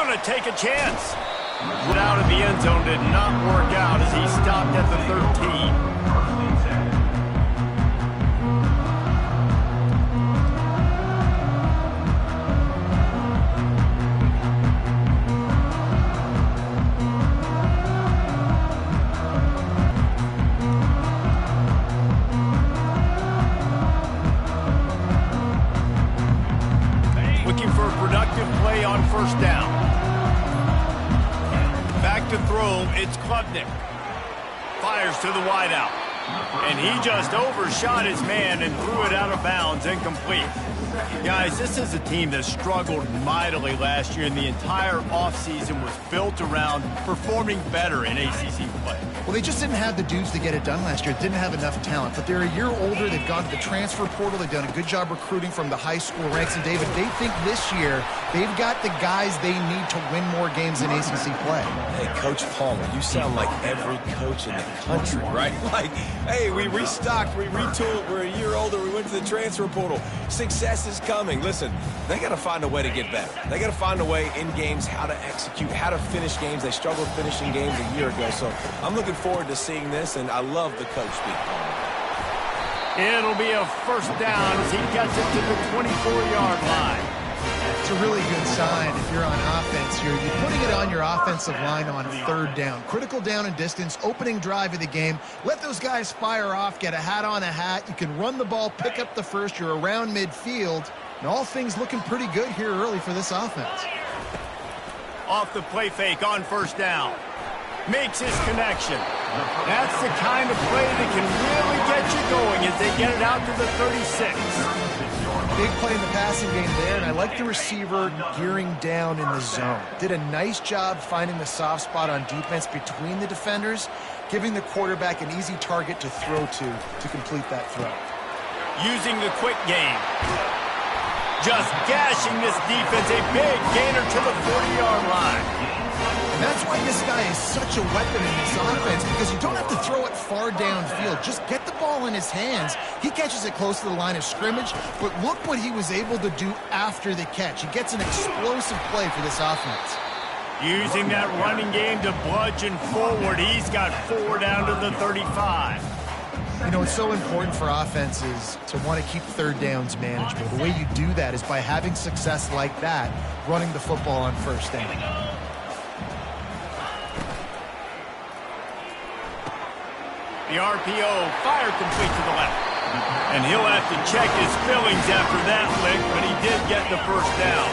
going to take a chance. Out of the end zone did not work out as he stopped at the 13. Looking for a productive play on first down. Back to throw, it's Klubnik. Fires to the wideout. And he just overshot his man and threw it out of bounds, incomplete. Guys, this is a team that struggled mightily last year, and the entire offseason was built around performing better in ACC play. Well, they just didn't have the dudes to get it done last year. Didn't have enough talent, but they're a year older. They've gone to the transfer portal. They've done a good job recruiting from the high school ranks. And, David, they think this year they've got the guys they need to win more games in ACC play. Hey, Coach Palmer, you sound like every coach in the country, right? Like, hey, we restocked, we retooled, we're a year older, we went to the transfer portal. Success is coming. Listen, they got to find a way to get better. They got to find a way in games how to execute, how to finish games. They struggled finishing games a year ago. So I'm looking forward to seeing this, and I love the coach speak. It'll be a first down as he gets it to the 24-yard line. It's a really good sign if you're on offense. You're putting it on your offensive line on third down. Critical down and distance, opening drive of the game. Let those guys fire off, get a hat on a hat. You can run the ball, pick up the first. You're around midfield. And all things looking pretty good here early for this offense. Off the play fake on first down. Makes his connection. That's the kind of play that can really get you going as they get it out to the 36. Big play in the passing game there, and I like the receiver gearing down in the zone. Did a nice job finding the soft spot on defense between the defenders, giving the quarterback an easy target to throw to complete that throw. Using the quick game. Just gashing this defense, a big gainer to the 40-yard line. And that's why this guy is such a weapon in this offense, because you don't have to throw it far downfield. Just get the ball in his hands. He catches it close to the line of scrimmage, but look what he was able to do after the catch. He gets an explosive play for this offense. Using that running game to bludgeon forward. He's got 4 down to the 35. You know, it's so important for offenses to want to keep third downs manageable. The way you do that is by having success like that, running the football on first down. The RPO fired complete to the left. And he'll have to check his fillings after that lick, but he did get the first down.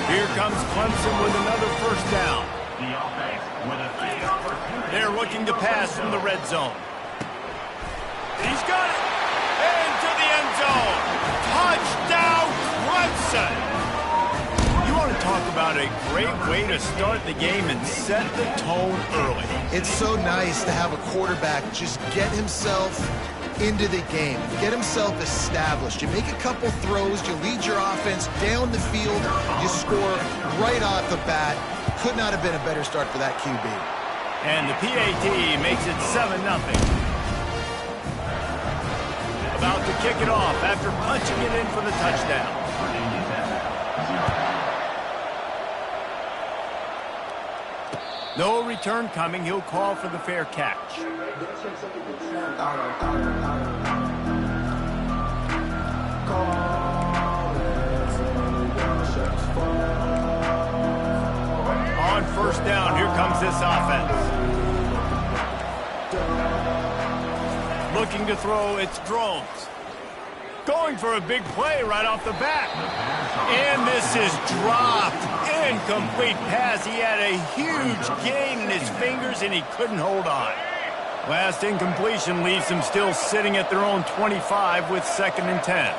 Here comes Clemson with another first down. They're looking to pass from the red zone. He's got it! Into the end zone! Touchdown, Clemson! You want to talk about a great way to start the game and set the tone early. It's so nice to have a quarterback just get himself into the game, get himself established. You make a couple throws, you lead your offense down the field, you score right off the bat. Could not have been a better start for that QB. And the PAT makes it 7-0. About to kick it off after punching it in for the touchdown. No return coming. He'll call for the fair catch. On first down, here comes this offense. Looking to throw, it's Drones. Going for a big play right off the bat. And this is dropped. Incomplete pass. He had a huge gain in his fingers, and he couldn't hold on. Last incompletion leaves them still sitting at their own 25 with 2nd and 10.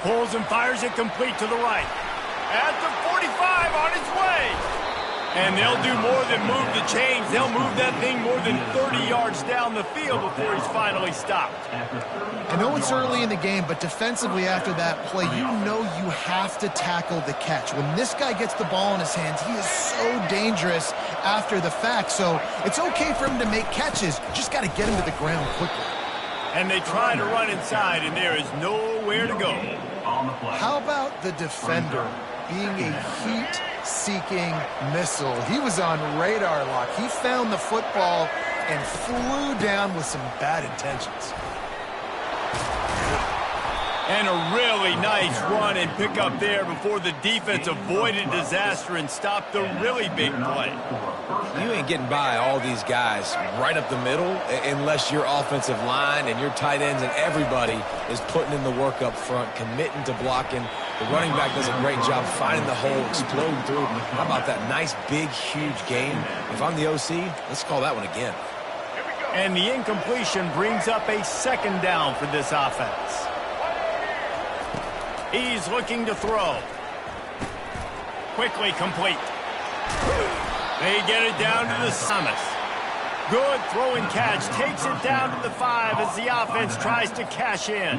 Pulls and fires it complete to the right. At the 45 on its way. And they'll do more than move the chains. They'll move that thing more than 30 yards down the field before he's finally stopped. I know it's early in the game, but defensively after that play, you know you have to tackle the catch. When this guy gets the ball in his hands, he is so dangerous after the fact. So it's okay for him to make catches. Just got to get him to the ground quickly. And they try to run inside, and there is nowhere to go. How about the defender being a heat-seeking missile. He was on radar lock. He found the football and flew down with some bad intentions. And a really nice run and pick up there before the defense avoided disaster and stopped the really big play. You ain't getting by all these guys right up the middle unless your offensive line and your tight ends and everybody is putting in the work up front, committing to blocking. The running back does a great job finding the hole, exploding through. How about that nice, big, huge gain? If I'm the OC, let's call that one again. And the incompletion brings up a second down for this offense. He's looking to throw. Quickly complete. They get it down to the Thomas. Good throw and catch. Takes it down to the 5 as the offense tries to cash in.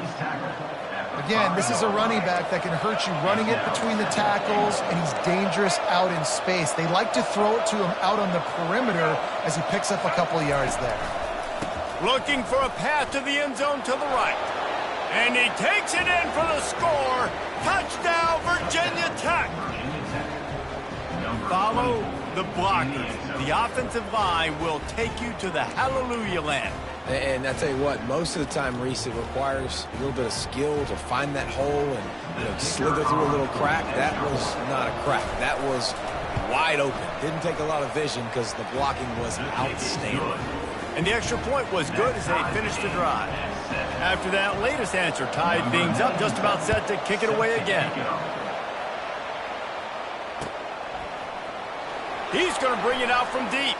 Again, this is a running back that can hurt you running it between the tackles, and he's dangerous out in space. They like to throw it to him out on the perimeter as he picks up a couple of yards there. Looking for a path to the end zone to the right. And he takes it in for the score. Touchdown, Virginia Tech. Follow the blockers. The offensive line will take you to the hallelujah land. And I tell you what, most of the time, Reese, it requires a little bit of skill to find that hole and slither through a little crack. That was not a crack. That was wide open. Didn't take a lot of vision because the blocking was outstanding. And the extra point was good as they finished the drive. After that latest answer, tied things up, just about set to kick it away again. He's going to bring it out from deep.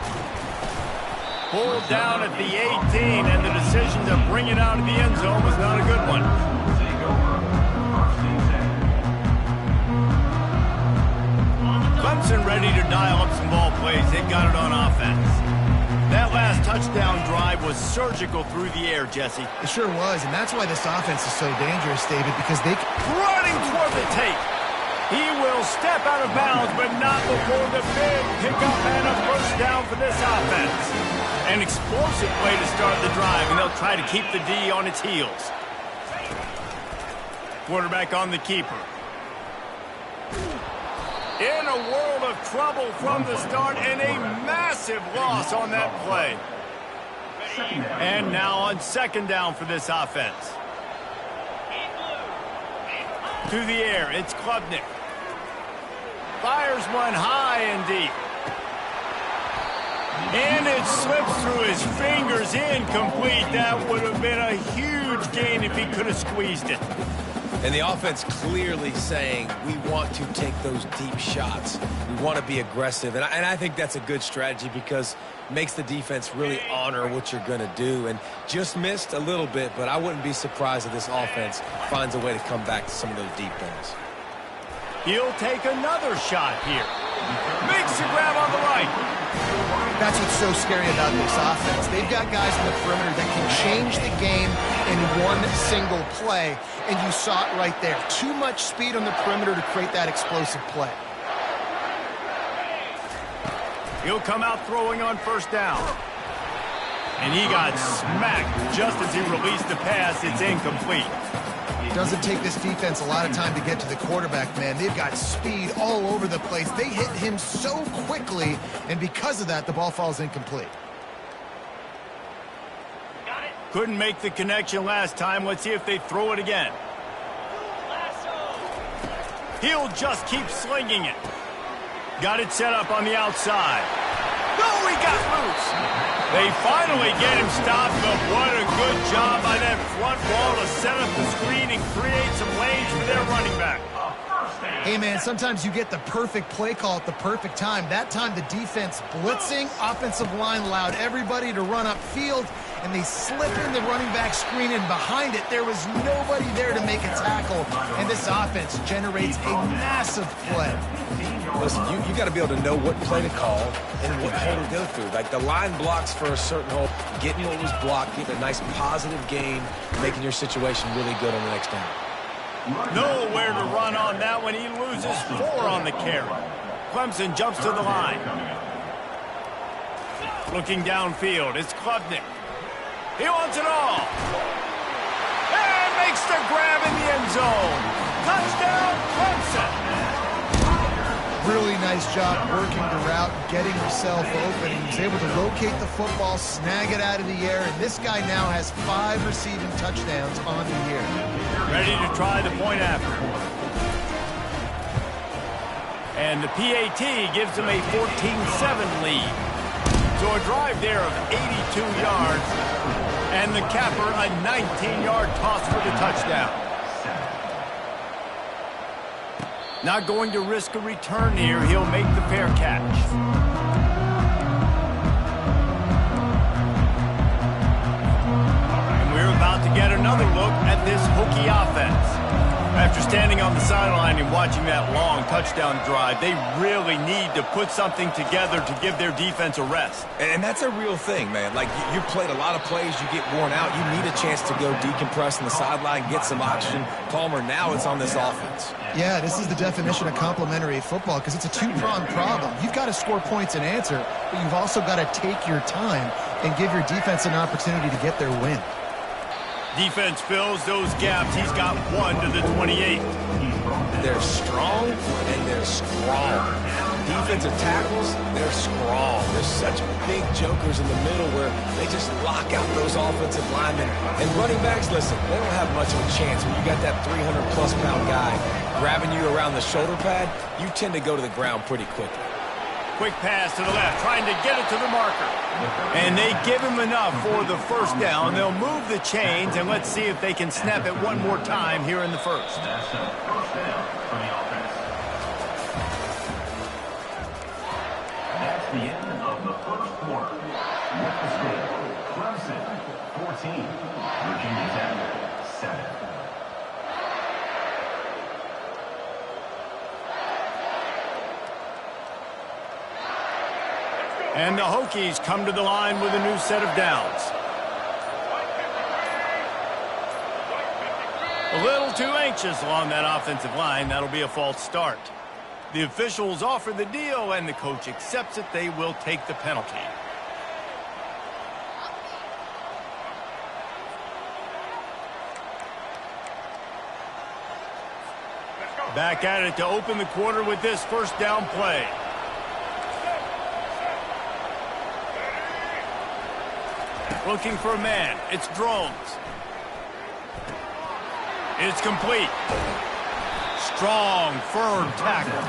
Pulled down at the 18, and the decision to bring it out of the end zone was not a good one. Clemson ready to dial up some ball plays. They got it on offense. That last touchdown drive was surgical through the air, Jesse. It sure was, and that's why this offense is so dangerous, David, because they... Running toward the tape. He will step out of bounds, but not before the big pickup and a first down for this offense. An explosive play to start the drive, and they'll try to keep the D on its heels. Quarterback on the keeper. In a world of trouble from the start, and a massive loss on that play. And now on second down for this offense. To the air, it's Klubnik. Fires one high and deep. And it slips through his fingers, incomplete. That would have been a huge gain if he could have squeezed it. And the offense clearly saying, we want to take those deep shots. We want to be aggressive. And I think that's a good strategy because it makes the defense really honor what you're going to do. And just missed a little bit, but I wouldn't be surprised if this offense finds a way to come back to some of those deep balls. He'll take another shot here. Makes the grab on the right. That's what's so scary about this offense. They've got guys in the perimeter that can change the game in one single play, and you saw it right there. Too much speed on the perimeter to create that explosive play. He'll come out throwing on first down. And he got smacked just as he released the pass. It's incomplete. Doesn't take this defense a lot of time to get to the quarterback, man. They've got speed all over the place. They hit him so quickly, and because of that, the ball falls incomplete. Couldn't make the connection last time. Let's see if they throw it again. He'll just keep slinging it. Got it set up on the outside. No, he got loose. They finally get him stopped, but what a good job by that front wall to set up the screen and create some lanes for their running back. Hey, man, sometimes you get the perfect play call at the perfect time. That time the defense blitzing, offensive line allowed everybody to run upfield, and they slip in the running back screen, and behind it there was nobody there to make a tackle, and this offense generates a massive play. Listen, you got to be able to know what play to call and what hole to go through. Like the line blocks for a certain hole, getting what was blocked, getting a nice positive gain, making your situation really good on the next down. Nowhere to run on that one. He loses 4 on the carry. Clemson jumps to the line. Looking downfield, it's Klubnik. He wants it all. And makes the grab in the end zone. Touchdown, Clemson. nice job working the route, getting himself open. He was able to locate the football, snag it out of the air, and this guy now has 5 receiving touchdowns on the year. Ready to try the point after. And the PAT gives them a 14-7 lead. So a drive there of 82 yards, and the capper a 19-yard toss for the touchdown. Not going to risk a return here. He'll make the fair catch. And we're about to get another look at this Hokie offense. After standing on the sideline and watching that long touchdown drive, they really need to put something together to give their defense a rest. And that's a real thing, man. Like, you played a lot of plays, you get worn out, you need a chance to go decompress on the sideline, get some oxygen. Palmer, now it's on this offense. Yeah, this is the definition of complementary football because it's a two-pronged problem. You've got to score points and answer, but you've also got to take your time and give your defense an opportunity to get their win. Defense fills those gaps. He's got 1 to the 28. They're strong and they're strong. Defensive tackles, they're strong. They're such big jokers in the middle where they just lock out those offensive linemen. And running backs, listen, they don't have much of a chance. When you got that 300-plus pound guy grabbing you around the shoulder pad, you tend to go to the ground pretty quickly. Quick pass to the left, trying to get it to the marker. And they give him enough for the first down. They'll move the chains, and let's see if they can snap it one more time here in the first. That's a first down for the offense. That's the end of the first quarter. With the score, Clemson 14, Virginia Tech 7. And the Hokies come to the line with a new set of downs. A little too anxious along that offensive line. That'll be a false start. The officials offer the deal, and the coach accepts it. They will take the penalty. Back at it to open the quarter with this first down play. Looking for a man. It's Drones. It's complete. Strong, firm tackle.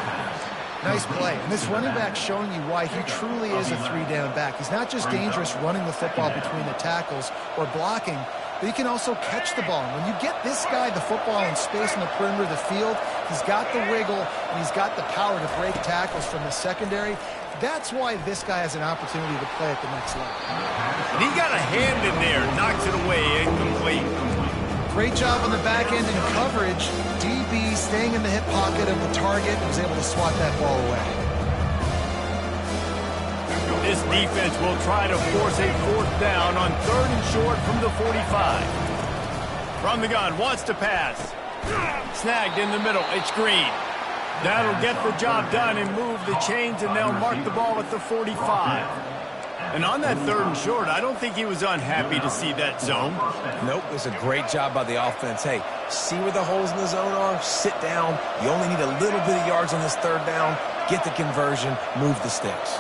Nice play. And this running back showing you why he truly is a three-down back. He's not just dangerous running the football between the tackles or blocking, but he can also catch the ball. And when you get this guy the football in space in the perimeter of the field, he's got the wiggle and he's got the power to break tackles from the secondary. That's why this guy has an opportunity to play at the next level. And he got a hand in there, knocks it away, incomplete. Great job on the back end in coverage. DB staying in the hip pocket of the target and was able to swat that ball away. This defense will try to force a fourth down on 3rd and short from the 45. From the gun, wants to pass. Snagged in the middle, it's Green. That'll get the job done and move the chains, and they'll mark the ball at the 45. And on that 3rd and short, I don't think he was unhappy to see that zone. Nope, it was a great job by the offense. Hey, see where the holes in the zone are, sit down. You only need a little bit of yards on this 3rd down. Get the conversion, move the sticks.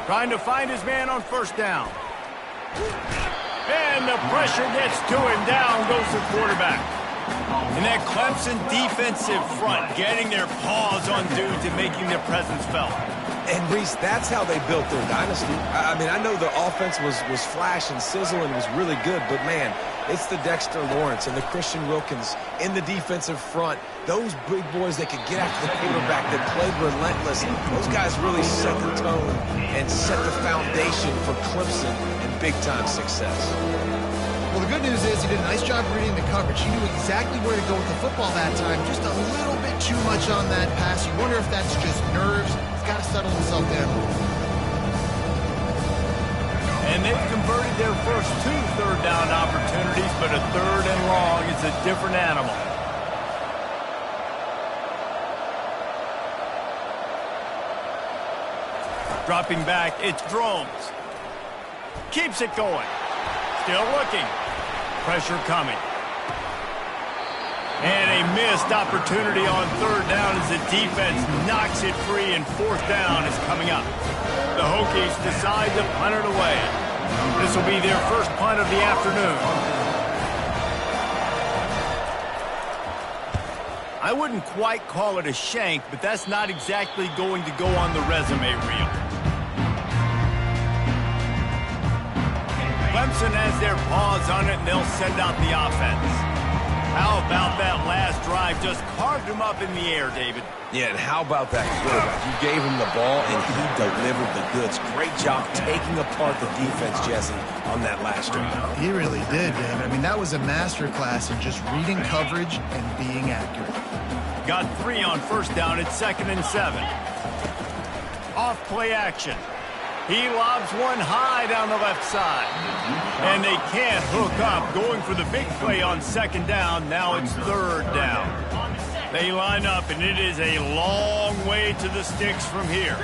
Trying to find his man on 1st down. And the pressure gets to him. Down goes the quarterback. And that Clemson defensive front getting their paws on dudes and making their presence felt. And, Reese, that's how they built their dynasty. I mean, I know the offense was flash and sizzle and was really good, but, man, it's the Dexter Lawrence and the Christian Wilkins in the defensive front. Those big boys that could get after the quarterback, that played relentless. Those guys really set the tone and set the foundation for Clemson and big-time success. Well, the good news is he did a nice job reading the coverage. He knew exactly where to go with the football that time. Just a little bit too much on that pass. You wonder if that's just nerves. He's got to settle himself down. And they've converted their first 2 3rd down opportunities, but a 3rd and long is a different animal. Dropping back, it's Drones. Keeps it going. Still looking. Pressure coming. And a missed opportunity on third down as the defense knocks it free, and fourth down is coming up. The Hokies decide to punt it away. This will be their first punt of the afternoon. I wouldn't quite call it a shank, but that's not exactly going to go on the resume reel. Clemson has their paws on it, and they'll send out the offense. How about that last drive? Just carved him up in the air, David. Yeah, and how about that quarterback? You gave him the ball, and he delivered the goods. Great job taking apart the defense, Jesse, on that last drive. He really did, David. I mean, that was a masterclass in just reading coverage and being accurate. Got 3 on first down. It's 2nd and 7. Off play action. He lobs one high down the left side. And they can't hook up. Going for the big play on 2nd down. Now it's 3rd down. They line up, and it is a long way to the sticks from here.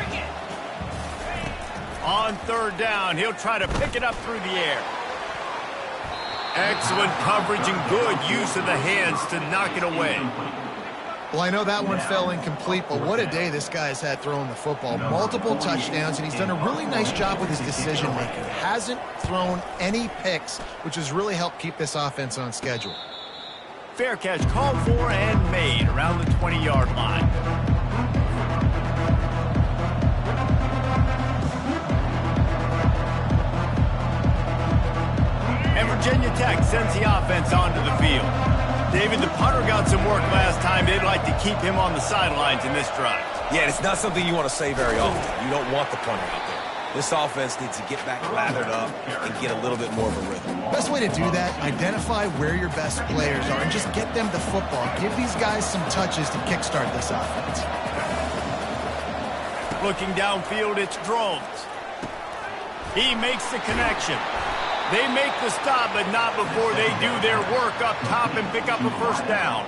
On 3rd down, he'll try to pick it up through the air. Excellent coverage and good use of the hands to knock it away. Well, I know that one fell incomplete, but what a day this guy's had throwing the football. Multiple touchdowns, and he's done a really nice job with his decision-making. Hasn't thrown any picks, which has really helped keep this offense on schedule. Fair catch called for and made around the 20-yard line. And Virginia Tech sends the offense onto the field. David, the punter got some work last time. They'd like to keep him on the sidelines in this drive. Yeah, it's not something you want to say very often. You don't want the punter out there. This offense needs to get back lathered up and get a little bit more of a rhythm. Best way to do that, identify where your best players are and just get them the football. Give these guys some touches to kickstart this offense. Looking downfield, it's Drones. He makes the connection. They make the stop, but not before they do their work up top and pick up a first down.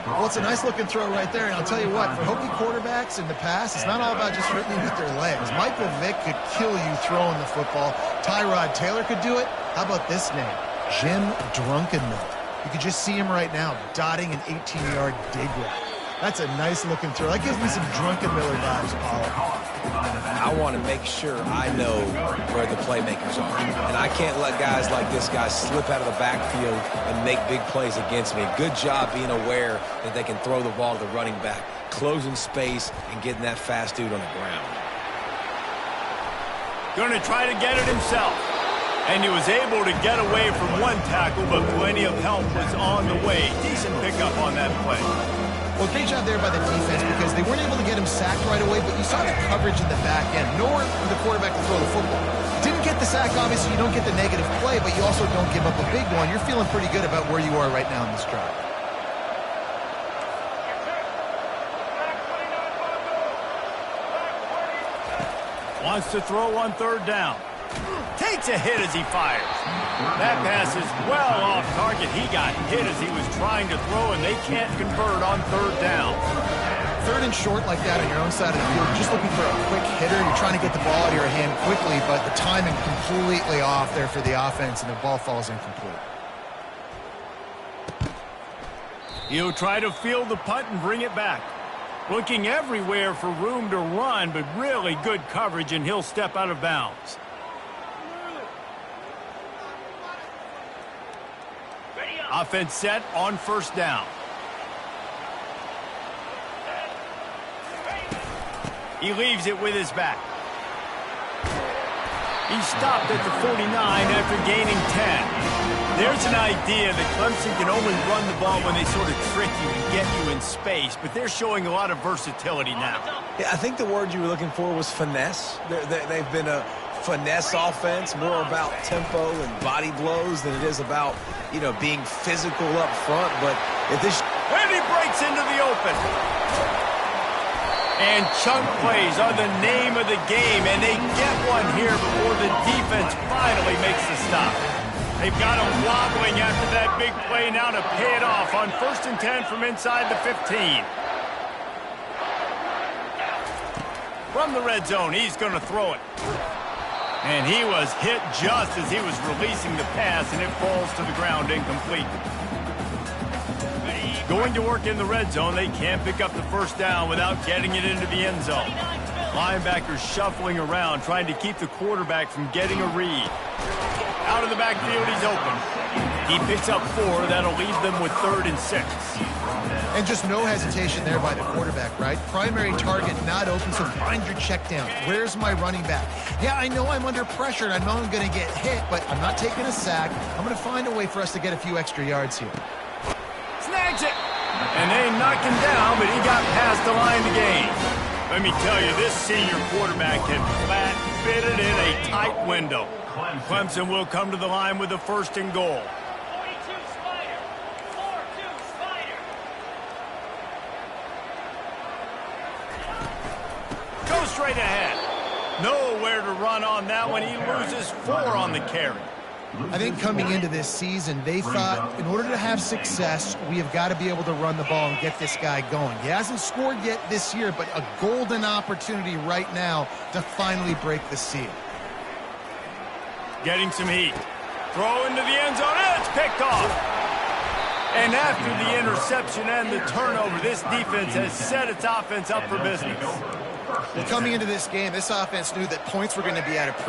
Well, it's a nice-looking throw right there, and I'll tell you what, for Hokie quarterbacks in the past, it's not all about just hitting with their legs. Michael Vick could kill you throwing the football. Tyrod Taylor could do it. How about this name? Jim Drunkenmiller. You could just see him right now dotting an 18-yard dig route. That's a nice-looking throw. That gives me some Drunkenmiller vibes, Paul. I want to make sure I know where the playmakers are. And I can't let guys like this guy slip out of the backfield and make big plays against me. Good job being aware that they can throw the ball to the running back, closing space, and getting that fast dude on the ground. Going to try to get it himself. And he was able to get away from one tackle, but plenty of help was on the way. Decent pickup on that play. Well, great job there by the defense because they weren't able to get him sacked right away, but you saw the coverage in the back end. Nowhere for the quarterback to throw the football. Didn't get the sack, obviously. You don't get the negative play, but you also don't give up a big one. You're feeling pretty good about where you are right now in this drive. Wants to throw on 3rd down. Takes a hit as he fires. That pass is well off target. He got hit as he was trying to throw, and they can't convert on 3rd down. 3rd and short like that on your own side of the field, just looking for a quick hitter. You're trying to get the ball out of your hand quickly, but the timing completely off there for the offense, and the ball falls incomplete. He'll try to field the punt and bring it back. Looking everywhere for room to run, but really good coverage, and he'll step out of bounds. Offense set on 1st down. He leaves it with his back. He stopped at the 49 after gaining 10. There's an idea that Clemson can only run the ball when they sort of trick you and get you in space, but they're showing a lot of versatility now. Yeah, I think the word you were looking for was finesse. They've been a finesse offense, more about tempo and body blows than it is about, being physical up front. But if this... And he breaks into the open. And chunk plays are the name of the game, and they get one here before the defense finally makes the stop. They've got him wobbling after that big play now to pay it off on 1st and 10 from inside the 15. From the red zone, he's going to throw it. And he was hit just as he was releasing the pass, and it falls to the ground incomplete. Going to work in the red zone, they can't pick up the first down without getting it into the end zone. Linebackers shuffling around, trying to keep the quarterback from getting a read. Out of the backfield, he's open. He picks up 4. That'll leave them with 3rd and 6. And just no hesitation there by the quarterback, right? Primary target not open, so find your check down. Where's my running back? Yeah, I know I'm under pressure, and I know I'm going to get hit, but I'm not taking a sack. I'm going to find a way for us to get a few extra yards here. Snags it! And they knocked him down, but he got past the line to gain. Let me tell you, this senior quarterback had flat fitted in a tight window. Clemson will come to the line with a 1st and goal. Go straight ahead. Nowhere to run on that one. He loses 4 on the carry. I think coming into this season, they thought in order to have success, we have got to be able to run the ball and get this guy going. He hasn't scored yet this year, but a golden opportunity right now to finally break the seal. Getting some heat. Throw into the end zone. It's picked off. And after the interception and the turnover, this defense has set its offense up for business. Well, coming into this game, this offense knew that points were going to be at a